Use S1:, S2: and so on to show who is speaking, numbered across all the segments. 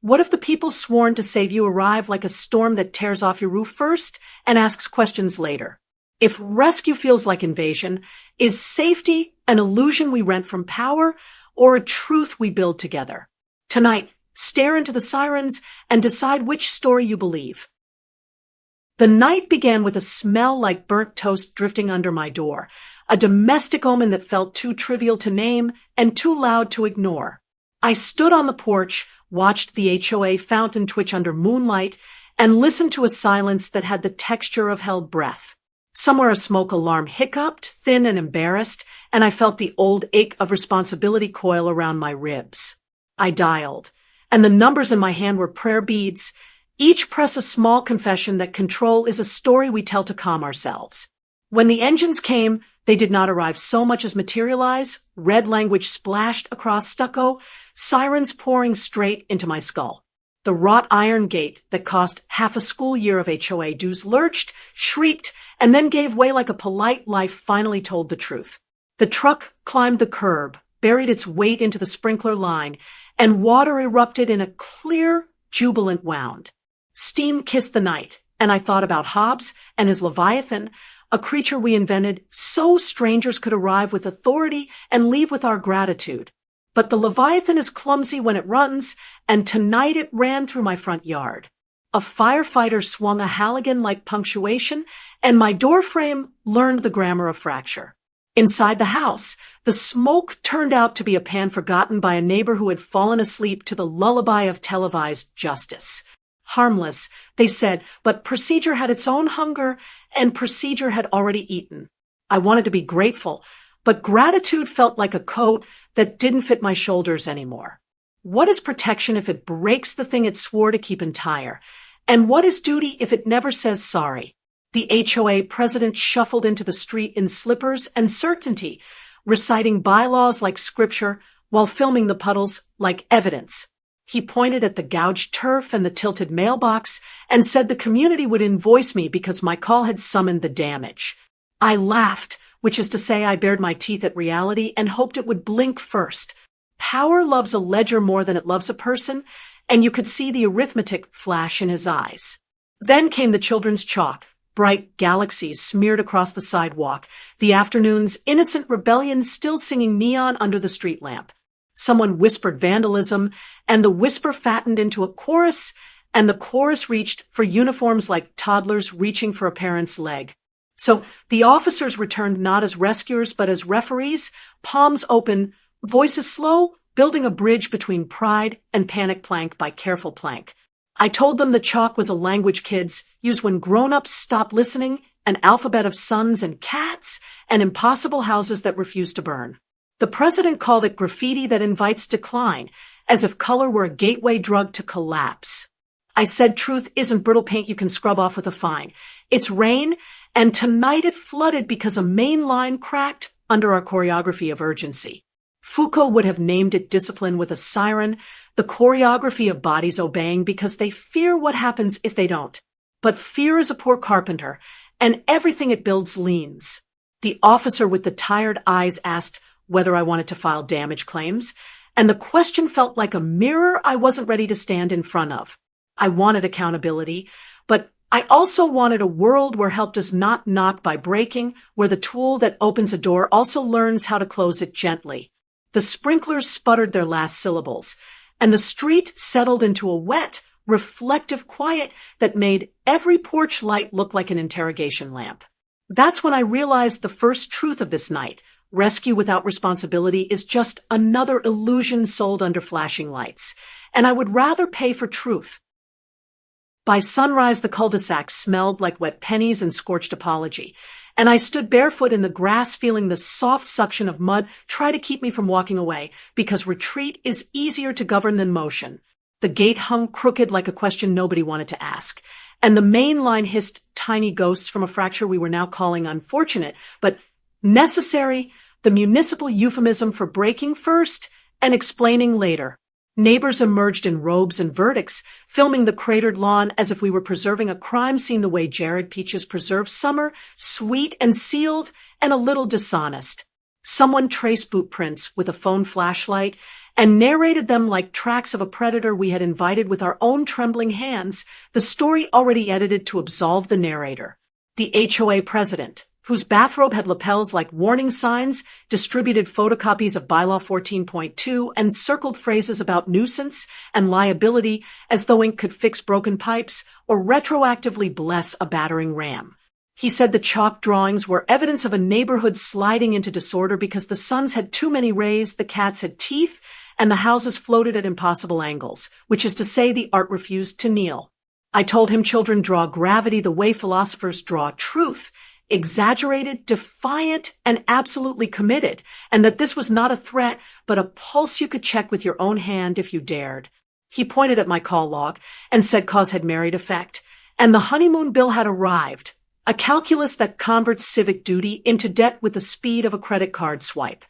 S1: What if the people sworn to save you arrive like a storm that tears off your roof first and asks questions later? If rescue feels like invasion, is safety an illusion we rent from power or a truth we build together? Tonight, stare into the sirens and decide which story you believe. The night began with a smell like burnt toast drifting under my door, a domestic omen that felt too trivial to name and too loud to ignore. I stood on the porch, watched the HOA fountain twitch under moonlight, and listened to a silence that had the texture of held breath. Somewhere a smoke alarm hiccuped, thin and embarrassed, and I felt the old ache of responsibility coil around my ribs. I dialed, and the numbers in my hand were prayer beads, each press a small confession that control is a story we tell to calm ourselves. When the engines came, they did not arrive so much as materialize, red language splashed across stucco, sirens pouring straight into my skull. The wrought iron gate that cost half a school year of HOA dues lurched, shrieked, and then gave way like a polite life finally told the truth. The truck climbed the curb, buried its weight into the sprinkler line, and water erupted in a clear, jubilant wound. Steam kissed the night, and I thought about Hobbes and his Leviathan, a creature we invented so strangers could arrive with authority and leave with our gratitude. But the Leviathan is clumsy when it runs, and tonight it ran through my front yard. A firefighter swung a Halligan-like punctuation, and my doorframe learned the grammar of fracture. Inside the house, the smoke turned out to be a pan forgotten by a neighbor who had fallen asleep to the lullaby of televised justice. Harmless, they said, but procedure had its own hunger, and procedure had already eaten. I wanted to be grateful, but gratitude felt like a coat that didn't fit my shoulders anymore. What is protection if it breaks the thing it swore to keep entire? And what is duty if it never says sorry? The HOA president shuffled into the street in slippers and certainty, reciting bylaws like scripture while filming the puddles like evidence. He pointed at the gouged turf and the tilted mailbox and said the community would invoice me because my call had summoned the damage. I laughed, which is to say I bared my teeth at reality and hoped it would blink first. Power loves a ledger more than it loves a person, and you could see the arithmetic flash in his eyes. Then came the children's chalk, bright galaxies smeared across the sidewalk, the afternoon's innocent rebellion still singing neon under the street lamp. Someone whispered vandalism, and the whisper fattened into a chorus, and the chorus reached for uniforms like toddlers reaching for a parent's leg. So the officers returned not as rescuers but as referees, palms open, voices slow, building a bridge between pride and panic plank by careful plank. I told them the chalk was a language kids use when grown-ups stop listening, an alphabet of suns and cats, and impossible houses that refuse to burn. The president called it graffiti that invites decline, as if color were a gateway drug to collapse. I said truth isn't brittle paint you can scrub off with a fine. It's rain, and tonight it flooded because a main line cracked under our choreography of urgency. Foucault would have named it discipline with a siren, the choreography of bodies obeying because they fear what happens if they don't. But fear is a poor carpenter, and everything it builds leans. The officer with the tired eyes asked whether I wanted to file damage claims, and the question felt like a mirror I wasn't ready to stand in front of. I wanted accountability, but I also wanted a world where help does not knock by breaking, where the tool that opens a door also learns how to close it gently. The sprinklers sputtered their last syllables, and the street settled into a wet, reflective quiet that made every porch light look like an interrogation lamp. That's when I realized the first truth of this night. Rescue without responsibility is just another illusion sold under flashing lights, and I would rather pay for truth. By sunrise, the cul-de-sac smelled like wet pennies and scorched apology, and I stood barefoot in the grass feeling the soft suction of mud try to keep me from walking away, because retreat is easier to govern than motion. The gate hung crooked like a question nobody wanted to ask, and the main line hissed tiny ghosts from a fracture we were now calling unfortunate, but necessary, the municipal euphemism for breaking first and explaining later. Neighbors emerged in robes and verdicts, filming the cratered lawn as if we were preserving a crime scene the way Jared Peaches preserves summer, sweet and sealed and a little dishonest. Someone traced boot prints with a phone flashlight, and narrated them like tracks of a predator we had invited with our own trembling hands, the story already edited to absolve the narrator. The HOA president, whose bathrobe had lapels like warning signs, distributed photocopies of Bylaw 14.2 and circled phrases about nuisance and liability as though ink could fix broken pipes or retroactively bless a battering ram. He said the chalk drawings were evidence of a neighborhood sliding into disorder because the sons had too many rays, the cats had teeth, and the houses floated at impossible angles, which is to say the art refused to kneel. I told him children draw gravity the way philosophers draw truth, exaggerated, defiant, and absolutely committed, and that this was not a threat, but a pulse you could check with your own hand if you dared. He pointed at my call log and said cause had married effect, and the honeymoon bill had arrived, a calculus that converts civic duty into debt with the speed of a credit card swipe.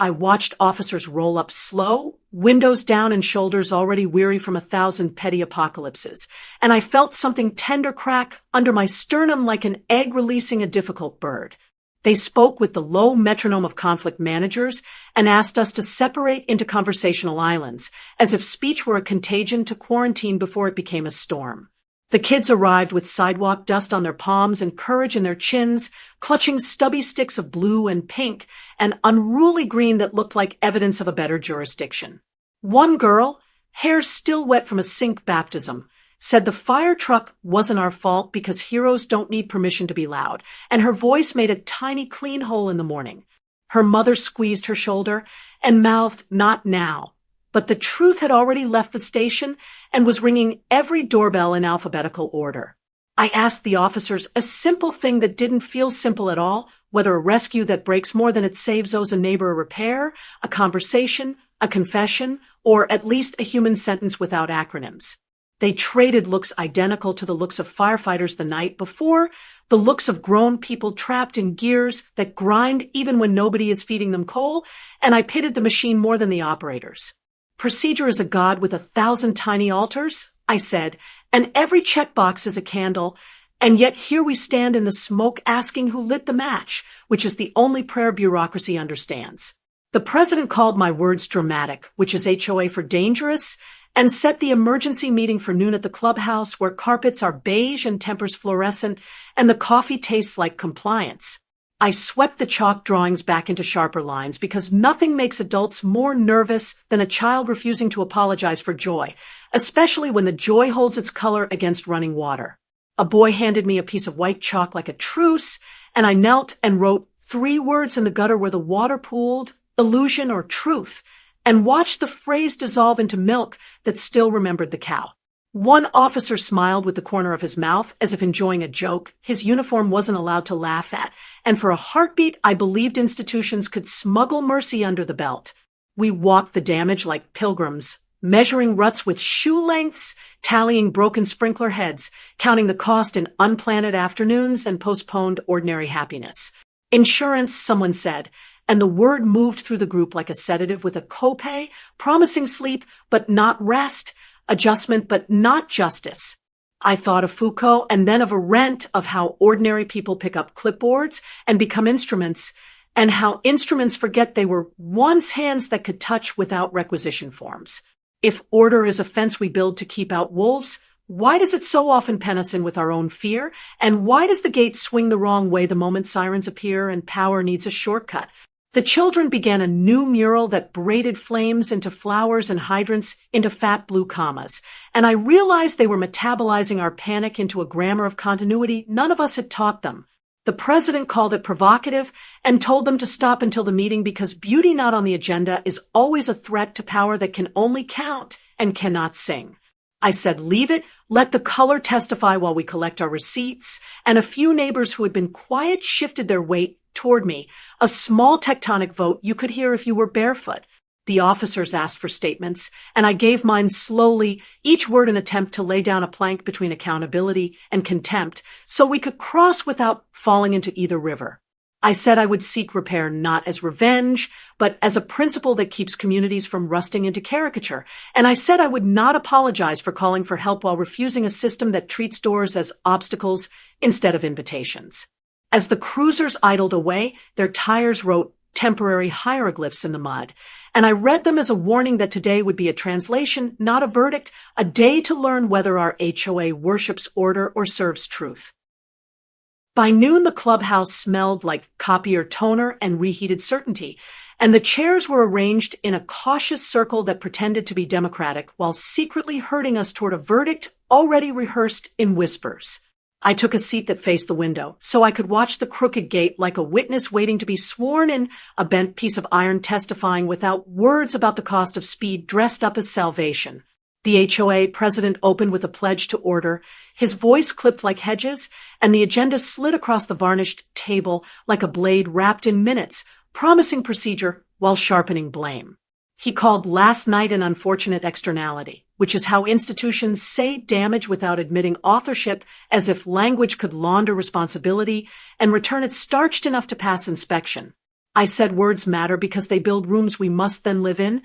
S1: I watched officers roll up slow, windows down and shoulders already weary from 1,000 petty apocalypses, and I felt something tender crack under my sternum like an egg releasing a difficult bird. They spoke with the low metronome of conflict managers and asked us to separate into conversational islands, as if speech were a contagion to quarantine before it became a storm. The kids arrived with sidewalk dust on their palms and courage in their chins, clutching stubby sticks of blue and pink and unruly green that looked like evidence of a better jurisdiction. One girl, hair still wet from a sink baptism, said the Firetruck wasn't our fault because heroes don't need permission to be loud, and her voice made a tiny clean hole in the morning. Her mother squeezed her shoulder and mouthed, "Not now." But the truth had already left the station and was ringing every doorbell in alphabetical order. I asked the officers a simple thing that didn't feel simple at all, whether a rescue that breaks more than it saves owes a neighbor a repair, a conversation, a confession, or at least a human sentence without acronyms. They traded looks identical to the looks of firefighters the night before, the looks of grown people trapped in gears that grind even when nobody is feeding them coal, and I pitted the machine more than the operators. Procedure is a god with 1,000 tiny altars, I said, and every checkbox is a candle, and yet here we stand in the smoke asking who lit the match, which is the only prayer bureaucracy understands. The president called my words dramatic, which is HOA for dangerous, and set the emergency meeting for noon at the clubhouse where carpets are beige and tempers fluorescent, and the coffee tastes like compliance. I swept the chalk drawings back into sharper lines because nothing makes adults more nervous than a child refusing to apologize for joy, especially when the joy holds its color against running water. A boy handed me a piece of white chalk like a truce, and I knelt and wrote 3 words in the gutter where the water pooled, illusion or truth, and watched the phrase dissolve into milk that still remembered the cow. One officer smiled with the corner of his mouth as if enjoying a joke his uniform wasn't allowed to laugh at, and for a heartbeat I believed institutions could smuggle mercy under the belt. We walked the damage like pilgrims, measuring ruts with shoe lengths, tallying broken sprinkler heads, counting the cost in unplanned afternoons and postponed ordinary happiness. Insurance, someone said, and the word moved through the group like a sedative with a copay, promising sleep but not rest, adjustment but not justice. I thought of Foucault and then of Arendt, of how ordinary people pick up clipboards and become instruments, and how instruments forget they were once hands that could touch without requisition forms. If order is a fence we build to keep out wolves, why does it so often pen us in with our own fear? And why does the gate swing the wrong way the moment sirens appear and power needs a shortcut? The children began a new mural that braided flames into flowers and hydrants into fat blue commas, and I realized they were metabolizing our panic into a grammar of continuity none of us had taught them. The president called it provocative and told them to stop until the meeting because beauty not on the agenda is always a threat to power that can only count and cannot sing. I said, leave it, let the color testify while we collect our receipts, and a few neighbors who had been quiet shifted their weight toward me, a small tectonic vote you could hear if you were barefoot. The officers asked for statements, and I gave mine slowly, each word an attempt to lay down a plank between accountability and contempt, so we could cross without falling into either river. I said I would seek repair not as revenge, but as a principle that keeps communities from rusting into caricature, and I said I would not apologize for calling for help while refusing a system that treats doors as obstacles instead of invitations. As the cruisers idled away, their tires wrote temporary hieroglyphs in the mud, and I read them as a warning that today would be a translation, not a verdict, a day to learn whether our HOA worships order or serves truth. By noon, the clubhouse smelled like copier toner and reheated certainty, and the chairs were arranged in a cautious circle that pretended to be democratic while secretly herding us toward a verdict already rehearsed in whispers. I took a seat that faced the window, so I could watch the crooked gate like a witness waiting to be sworn in, a bent piece of iron testifying without words about the cost of speed dressed up as salvation. The HOA president opened with a pledge to order, his voice clipped like hedges, and the agenda slid across the varnished table like a blade wrapped in minutes, promising procedure while sharpening blame. He called last night an unfortunate externality, which is how institutions say damage without admitting authorship, as if language could launder responsibility and return it starched enough to pass inspection. I said words matter because they build rooms we must then live in,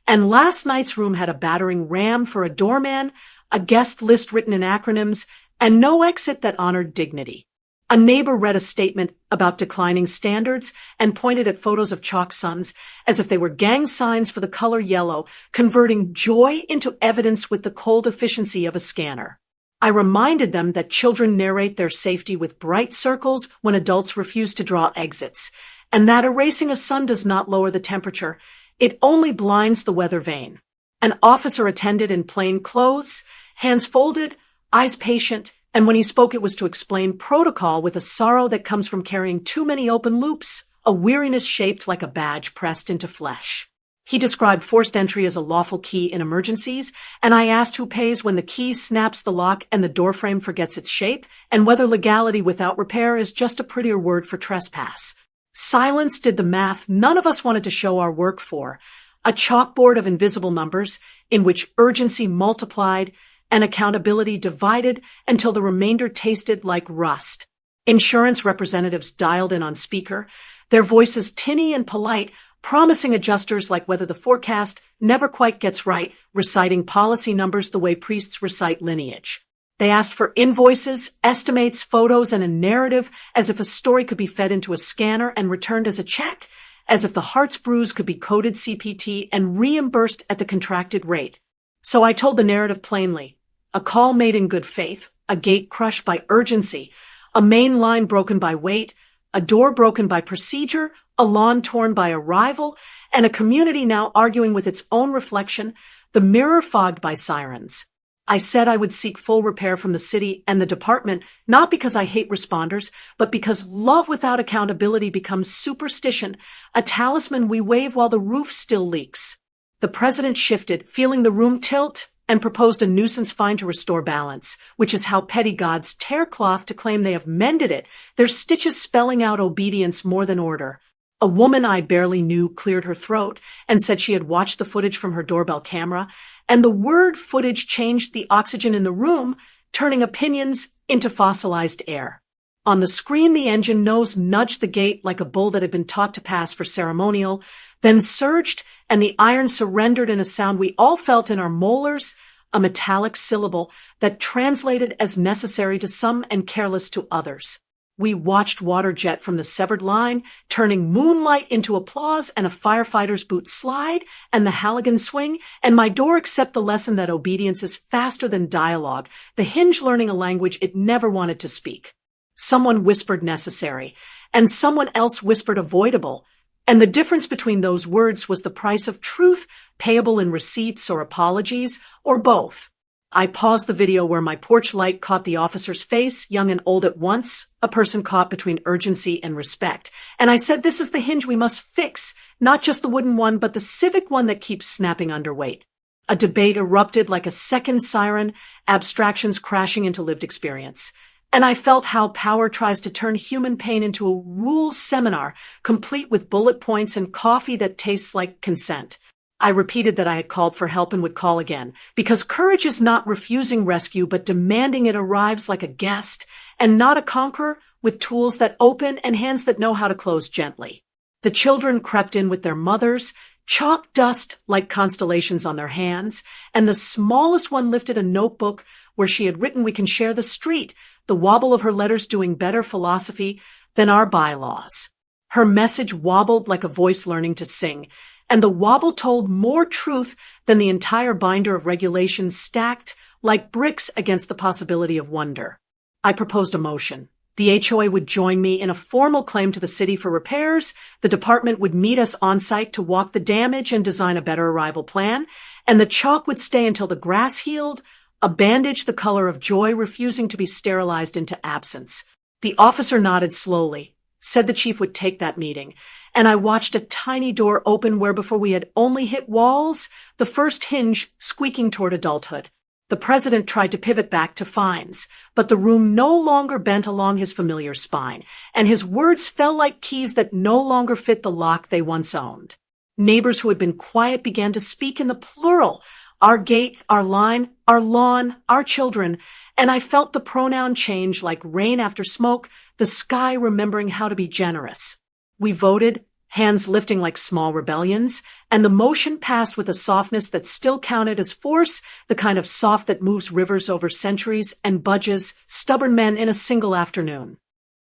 S1: and last night's room had a battering ram for a doorman, a guest list written in acronyms, and no exit that honored dignity. A neighbor read a statement about declining standards and pointed at photos of chalk suns as if they were gang signs for the color yellow, converting joy into evidence with the cold efficiency of a scanner. I reminded them that children narrate their safety with bright circles when adults refuse to draw exits, and that erasing a sun does not lower the temperature. It only blinds the weather vane. An officer attended in plain clothes, hands folded, eyes patient, and when he spoke it was to explain protocol with a sorrow that comes from carrying too many open loops, a weariness shaped like a badge pressed into flesh. He described forced entry as a lawful key in emergencies, and I asked who pays when the key snaps the lock and the doorframe forgets its shape, and whether legality without repair is just a prettier word for trespass. Silence did the math none of us wanted to show our work for, a chalkboard of invisible numbers in which urgency multiplied and accountability divided until the remainder tasted like rust. Insurance representatives dialed in on speaker, their voices tinny and polite, promising adjusters like whether the forecast never quite gets right, reciting policy numbers the way priests recite lineage. They asked for invoices, estimates, photos, and a narrative as if a story could be fed into a scanner and returned as a check, as if the heart's bruise could be coded CPT and reimbursed at the contracted rate. So I told the narrative plainly. A call made in good faith, a gate crushed by urgency, a main line broken by weight, a door broken by procedure, a lawn torn by arrival, and a community now arguing with its own reflection, the mirror fogged by sirens. I said I would seek full repair from the city and the department, not because I hate responders, but because love without accountability becomes superstition, a talisman we wave while the roof still leaks. The president shifted, feeling the room tilt, and proposed a nuisance fine to restore balance, which is how petty gods tear cloth to claim they have mended it, their stitches spelling out obedience more than order. A woman I barely knew cleared her throat and said she had watched the footage from her doorbell camera, and the word footage changed the oxygen in the room, turning opinions into fossilized air. On the screen, the engine nose nudged the gate like a bull that had been taught to pass for ceremonial, then surged, and the iron surrendered in a sound we all felt in our molars, a metallic syllable that translated as necessary to some and careless to others. We watched water jet from the severed line, turning moonlight into applause and a firefighter's boot slide and the Halligan swing, and my door accept the lesson that obedience is faster than dialogue, the hinge learning a language it never wanted to speak. Someone whispered necessary, and someone else whispered avoidable, and the difference between those words was the price of truth, payable in receipts or apologies, or both. I paused the video where my porch light caught the officer's face, young and old at once, a person caught between urgency and respect. And I said, this is the hinge we must fix, not just the wooden one, but the civic one that keeps snapping underweight. A debate erupted like a second siren, abstractions crashing into lived experience. And I felt how power tries to turn human pain into a rules seminar, complete with bullet points and coffee that tastes like consent. I repeated that I had called for help and would call again, because courage is not refusing rescue, but demanding it arrives like a guest, and not a conqueror with tools that open and hands that know how to close gently. The children crept in with their mothers, chalk dust like constellations on their hands, and the smallest one lifted a notebook where she had written, "We can share the street," the wobble of her letters doing better philosophy than our bylaws. Her message wobbled like a voice learning to sing, and the wobble told more truth than the entire binder of regulations stacked like bricks against the possibility of wonder. I proposed a motion. The HOA would join me in a formal claim to the city for repairs, the department would meet us on site to walk the damage and design a better arrival plan, and the chalk would stay until the grass healed, a bandage the color of joy refusing to be sterilized into absence. The officer nodded slowly, said the chief would take that meeting, and I watched a tiny door open where before we had only hit walls, the first hinge squeaking toward adulthood. The president tried to pivot back to fines, but the room no longer bent along his familiar spine, and his words fell like keys that no longer fit the lock they once owned. Neighbors who had been quiet began to speak in the plural. Our gate, our line, our lawn, our children, and I felt the pronoun change like rain after smoke, the sky remembering how to be generous. We voted, hands lifting like small rebellions, and the motion passed with a softness that still counted as force, the kind of soft that moves rivers over centuries and budges stubborn men in a single afternoon.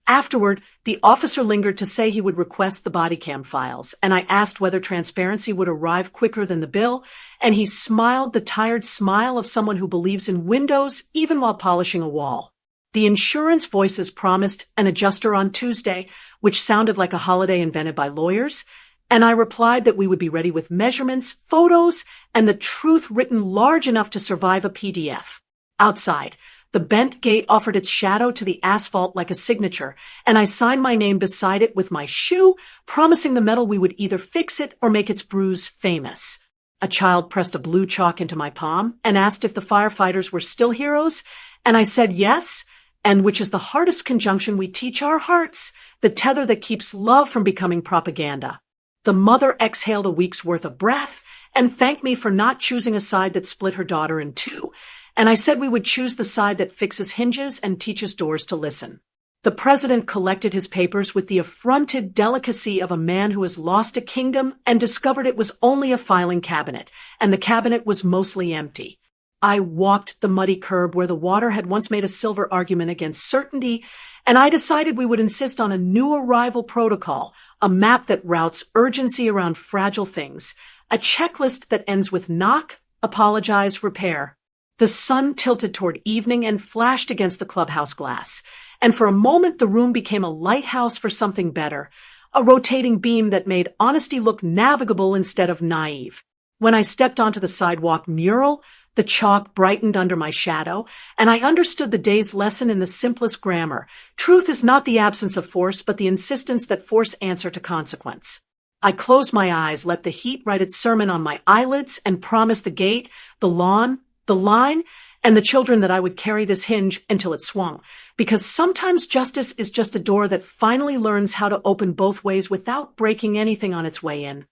S1: Afterward, the officer lingered to say he would request the body cam files, and I asked whether transparency would arrive quicker than the bill, and he smiled the tired smile of someone who believes in windows even while polishing a wall. The insurance voices promised an adjuster on Tuesday, which sounded like a holiday invented by lawyers, and I replied that we would be ready with measurements, photos, and the truth written large enough to survive a PDF. Outside, the bent gate offered its shadow to the asphalt like a signature, and I signed my name beside it with my shoe, promising the metal we would either fix it or make its bruise famous. A child pressed a blue chalk into my palm and asked if the firefighters were still heroes, and I said yes, and which is the hardest conjunction we teach our hearts, the tether that keeps love from becoming propaganda. The mother exhaled a week's worth of breath and thanked me for not choosing a side that split her daughter in two, and I said we would choose the side that fixes hinges and teaches doors to listen. The president collected his papers with the affronted delicacy of a man who has lost a kingdom and discovered it was only a filing cabinet, and the cabinet was mostly empty. I walked the muddy curb where the water had once made a silver argument against certainty, and I decided we would insist on a new arrival protocol, a map that routes urgency around fragile things, a checklist that ends with knock, apologize, repair. The sun tilted toward evening and flashed against the clubhouse glass, and for a moment the room became a lighthouse for something better, a rotating beam that made honesty look navigable instead of naive. When I stepped onto the sidewalk mural, the chalk brightened under my shadow, and I understood the day's lesson in the simplest grammar. Truth is not the absence of force, but the insistence that force answer to consequence. I closed my eyes, let the heat write its sermon on my eyelids, and promised the gate, the lawn, the line, and the children that I would carry this hinge until it swung, because sometimes justice is just a door that finally learns how to open both ways without breaking anything on its way in.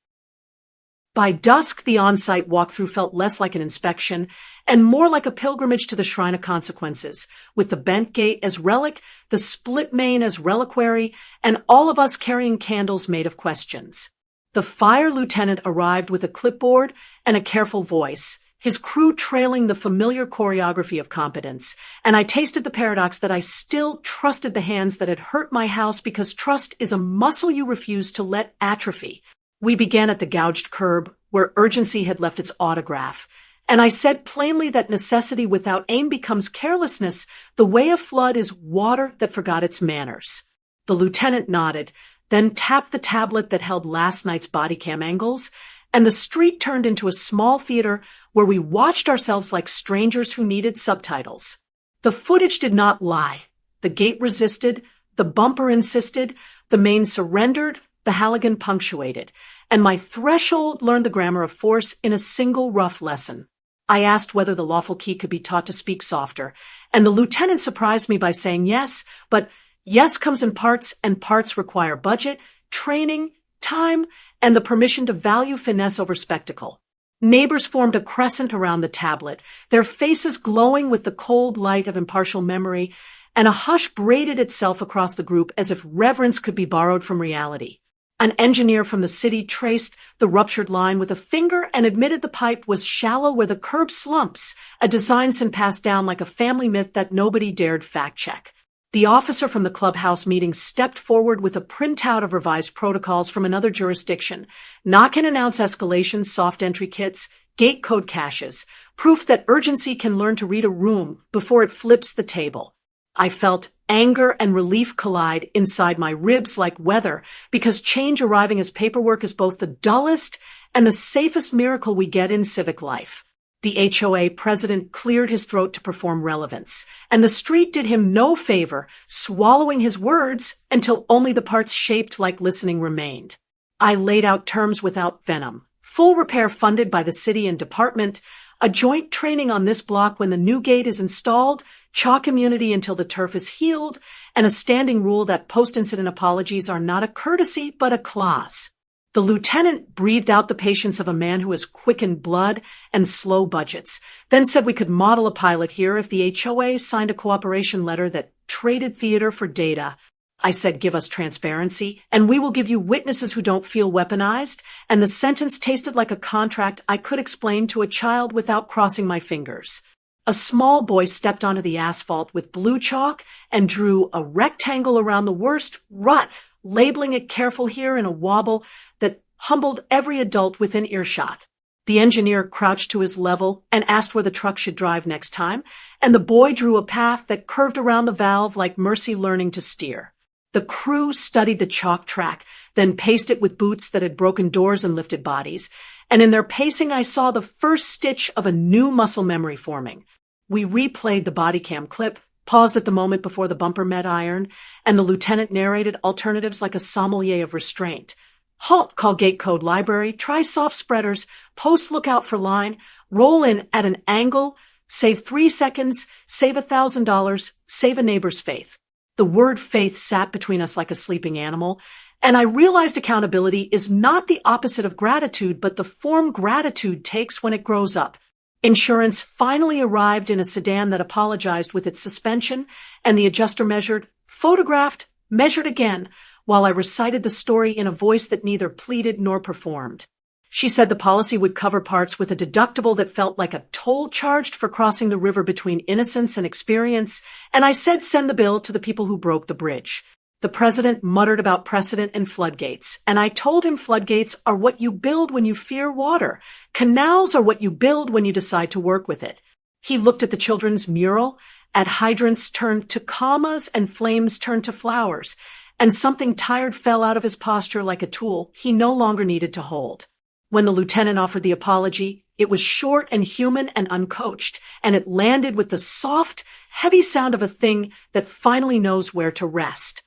S1: By dusk, the on-site walkthrough felt less like an inspection and more like a pilgrimage to the shrine of consequences, with the bent gate as relic, the split main as reliquary, and all of us carrying candles made of questions. The fire lieutenant arrived with a clipboard and a careful voice, his crew trailing the familiar choreography of competence, and I tasted the paradox that I still trusted the hands that had hurt my house because trust is a muscle you refuse to let atrophy. We began at the gouged curb, where urgency had left its autograph, and I said plainly that necessity without aim becomes carelessness. The way of flood is water that forgot its manners. The lieutenant nodded, then tapped the tablet that held last night's body cam angles, and the street turned into a small theater where we watched ourselves like strangers who needed subtitles. The footage did not lie. The gate resisted, the bumper insisted, the main surrendered, the Halligan punctuated, and my threshold learned the grammar of force in a single rough lesson. I asked whether the lawful key could be taught to speak softer, and the lieutenant surprised me by saying yes, but yes comes in parts, and parts require budget, training, time, and the permission to value finesse over spectacle. Neighbors formed a crescent around the tablet, their faces glowing with the cold light of impartial memory, and a hush braided itself across the group as if reverence could be borrowed from reality. An engineer from the city traced the ruptured line with a finger and admitted the pipe was shallow where the curb slumps, a design sin passed down like a family myth that nobody dared fact-check. The officer from the clubhouse meeting stepped forward with a printout of revised protocols from another jurisdiction. Knock and announce escalations, soft entry kits, gate code caches, proof that urgency can learn to read a room before it flips the table. I felt anger and relief collide inside my ribs like weather, because change arriving as paperwork is both the dullest and the safest miracle we get in civic life. The HOA president cleared his throat to perform relevance, and the street did him no favor, swallowing his words until only the parts shaped like listening remained. I laid out terms without venom. Full repair funded by the city and department, a joint training on this block when the new gate is installed, chalk immunity until the turf is healed, and a standing rule that post-incident apologies are not a courtesy but a clause. The lieutenant breathed out the patience of a man who has quickened blood and slow budgets, then said we could model a pilot here if the HOA signed a cooperation letter that traded theater for data. I said, give us transparency, and we will give you witnesses who don't feel weaponized, and the sentence tasted like a contract I could explain to a child without crossing my fingers. A small boy stepped onto the asphalt with blue chalk and drew a rectangle around the worst rut, labeling it careful here in a wobble that humbled every adult within earshot. The engineer crouched to his level and asked where the truck should drive next time, and the boy drew a path that curved around the valve like Mercy learning to steer. The crew studied the chalk track, then paced it with boots that had broken doors and lifted bodies, and in their pacing I saw the first stitch of a new muscle memory forming. We replayed the body cam clip, paused at the moment before the bumper met iron, and the lieutenant narrated alternatives like a sommelier of restraint. Halt, call gate code library, try soft spreaders, post lookout for line, roll in at an angle, save 3 seconds, save $1,000, save a neighbor's faith. The word faith sat between us like a sleeping animal, and I realized accountability is not the opposite of gratitude, but the form gratitude takes when it grows up. Insurance finally arrived in a sedan that apologized with its suspension, and the adjuster measured, photographed, measured again, while I recited the story in a voice that neither pleaded nor performed. She said the policy would cover parts with a deductible that felt like a toll charged for crossing the river between innocence and experience, and I said send the bill to the people who broke the bridge. The president muttered about precedent and floodgates, and I told him floodgates are what you build when you fear water. Canals are what you build when you decide to work with it. He looked at the children's mural, at hydrants turned to commas and flames turned to flowers, and something tired fell out of his posture like a tool he no longer needed to hold. When the lieutenant offered the apology, it was short and human and uncoached, and it landed with the soft, heavy sound of a thing that finally knows where to rest.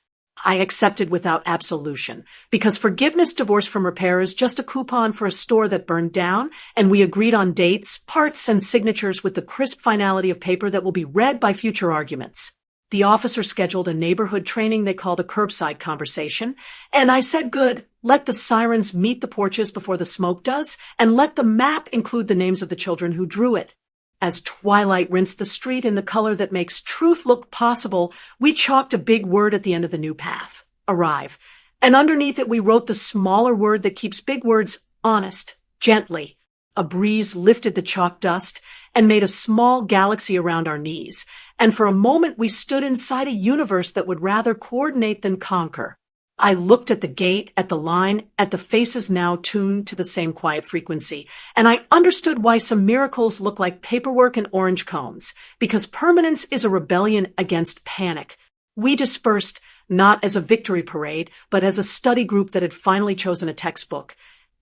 S1: I accepted without absolution, because forgiveness divorced from repair is just a coupon for a store that burned down, and we agreed on dates, parts, and signatures with the crisp finality of paper that will be read by future arguments. The officer scheduled a neighborhood training they called a curbside conversation, and I said good, let the sirens meet the porches before the smoke does, and let the map include the names of the children who drew it. As twilight rinsed the street in the color that makes truth look possible, we chalked a big word at the end of the new path, arrive, and underneath it we wrote the smaller word that keeps big words honest, gently. A breeze lifted the chalk dust and made a small galaxy around our knees, and for a moment we stood inside a universe that would rather coordinate than conquer. I looked at the gate, at the line, at the faces now tuned to the same quiet frequency, and I understood why some miracles look like paperwork and orange cones, because permanence is a rebellion against panic. We dispersed, not as a victory parade, but as a study group that had finally chosen a textbook.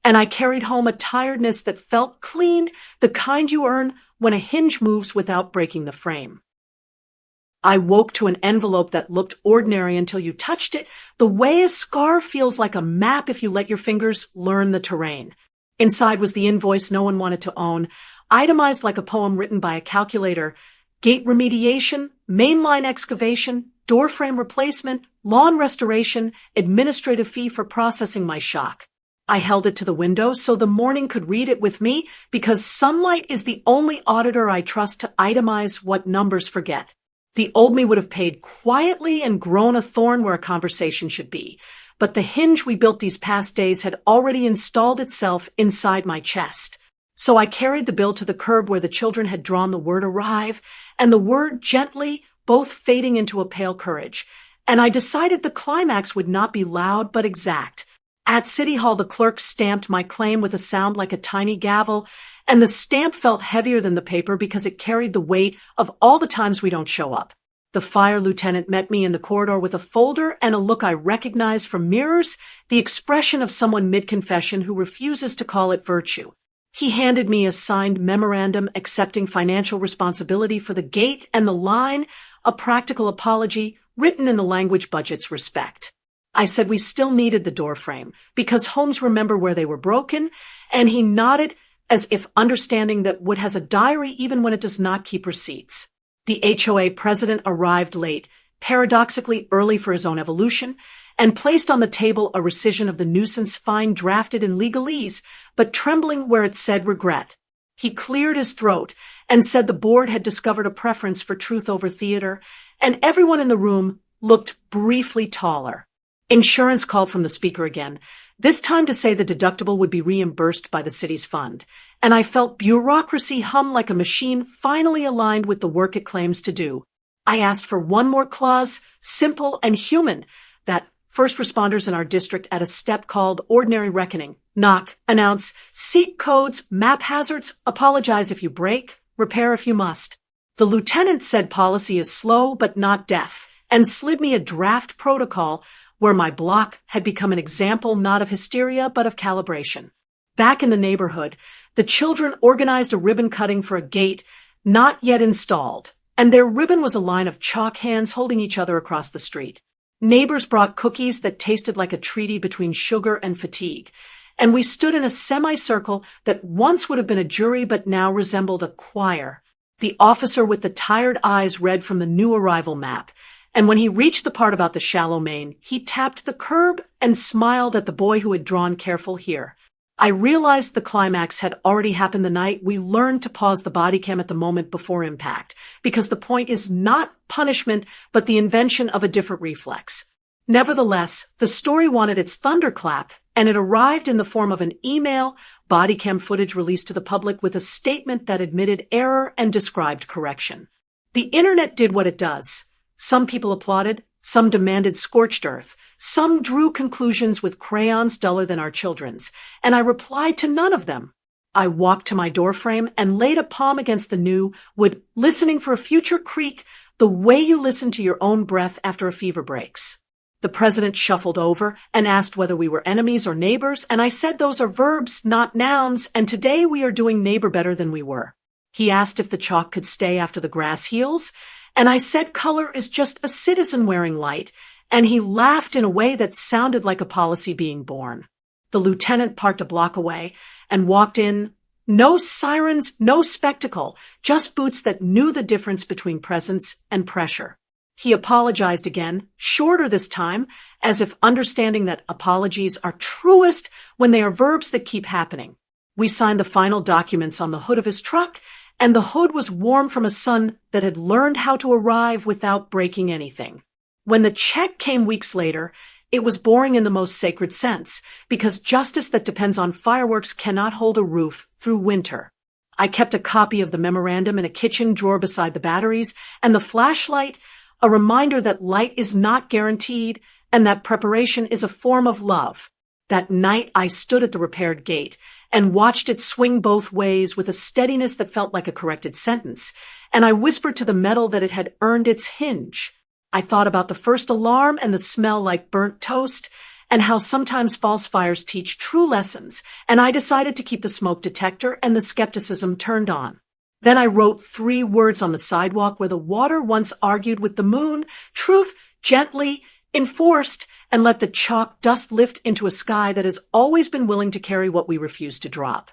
S1: And I carried home a tiredness that felt clean, the kind you earn when a hinge moves without breaking the frame. I woke to an envelope that looked ordinary until you touched it, the way a scar feels like a map if you let your fingers learn the terrain. Inside was the invoice no one wanted to own, itemized like a poem written by a calculator: gate remediation, mainline excavation, door frame replacement, lawn restoration, administrative fee for processing my shock. I held it to the window so the morning could read it with me, because sunlight is the only auditor I trust to itemize what numbers forget. The old me would have paid quietly and grown a thorn where a conversation should be, but the hinge we built these past days had already installed itself inside my chest. So I carried the bill to the curb where the children had drawn the word arrive, and the word gently both fading into a pale courage. And I decided the climax would not be loud but exact. At City Hall, the clerk stamped my claim with a sound like a tiny gavel, and the stamp felt heavier than the paper because it carried the weight of all the times we don't show up. The fire lieutenant met me in the corridor with a folder and a look I recognized from mirrors, the expression of someone mid-confession who refuses to call it virtue. He handed me a signed memorandum accepting financial responsibility for the gate and the line, a practical apology written in the language budget's respect. I said we still needed the door frame because homes remember where they were broken, and he nodded as if understanding that wood has a diary even when it does not keep receipts. The HOA president arrived late, paradoxically early for his own evolution, and placed on the table a rescission of the nuisance fine drafted in legalese, but trembling where it said regret. He cleared his throat and said the board had discovered a preference for truth over theater, and everyone in the room looked briefly taller. Insurance called from the speaker again, this time to say the deductible would be reimbursed by the city's fund, and I felt bureaucracy hum like a machine finally aligned with the work it claims to do. I asked for one more clause, simple and human, that first responders in our district at a step called ordinary reckoning, knock, announce, seek codes, map hazards, apologize if you break, repair if you must. The lieutenant said policy is slow but not deaf, and slid me a draft protocol where my block had become an example not of hysteria but of calibration. Back in the neighborhood, the children organized a ribbon cutting for a gate not yet installed, and their ribbon was a line of chalk hands holding each other across the street. Neighbors brought cookies that tasted like a treaty between sugar and fatigue, and we stood in a semicircle that once would have been a jury but now resembled a choir. The officer with the tired eyes read from the new arrival map, and when he reached the part about the shallow main, he tapped the curb and smiled at the boy who had drawn careful here. I realized the climax had already happened the night we learned to pause the body cam at the moment before impact, because the point is not punishment, but the invention of a different reflex. Nevertheless, the story wanted its thunderclap, and it arrived in the form of an email, body cam footage released to the public with a statement that admitted error and described correction. The internet did what it does. Some people applauded, some demanded scorched earth, some drew conclusions with crayons duller than our children's, and I replied to none of them. I walked to my doorframe and laid a palm against the new wood, listening for a future creak, the way you listen to your own breath after a fever breaks. The president shuffled over and asked whether we were enemies or neighbors, and I said those are verbs, not nouns, and today we are doing neighbor better than we were. He asked if the chalk could stay after the grass heals, and I said color is just a citizen wearing light, and he laughed in a way that sounded like a policy being born. The lieutenant parked a block away and walked in. No sirens, no spectacle, just boots that knew the difference between presence and pressure. He apologized again, shorter this time, as if understanding that apologies are truest when they are verbs that keep happening. We signed the final documents on the hood of his truck, and the hood was warm from a sun that had learned how to arrive without breaking anything. When the check came weeks later, it was boring in the most sacred sense, because justice that depends on fireworks cannot hold a roof through winter. I kept a copy of the memorandum in a kitchen drawer beside the batteries, and the flashlight, a reminder that light is not guaranteed and that preparation is a form of love. That night I stood at the repaired gate and watched it swing both ways with a steadiness that felt like a corrected sentence, and I whispered to the metal that it had earned its hinge. I thought about the first alarm and the smell like burnt toast, and how sometimes false fires teach true lessons, and I decided to keep the smoke detector and the skepticism turned on. Then I wrote 3 words on the sidewalk where the water once argued with the moon, truth gently enforced, and let the chalk dust lift into a sky that has always been willing to carry what we refuse to drop.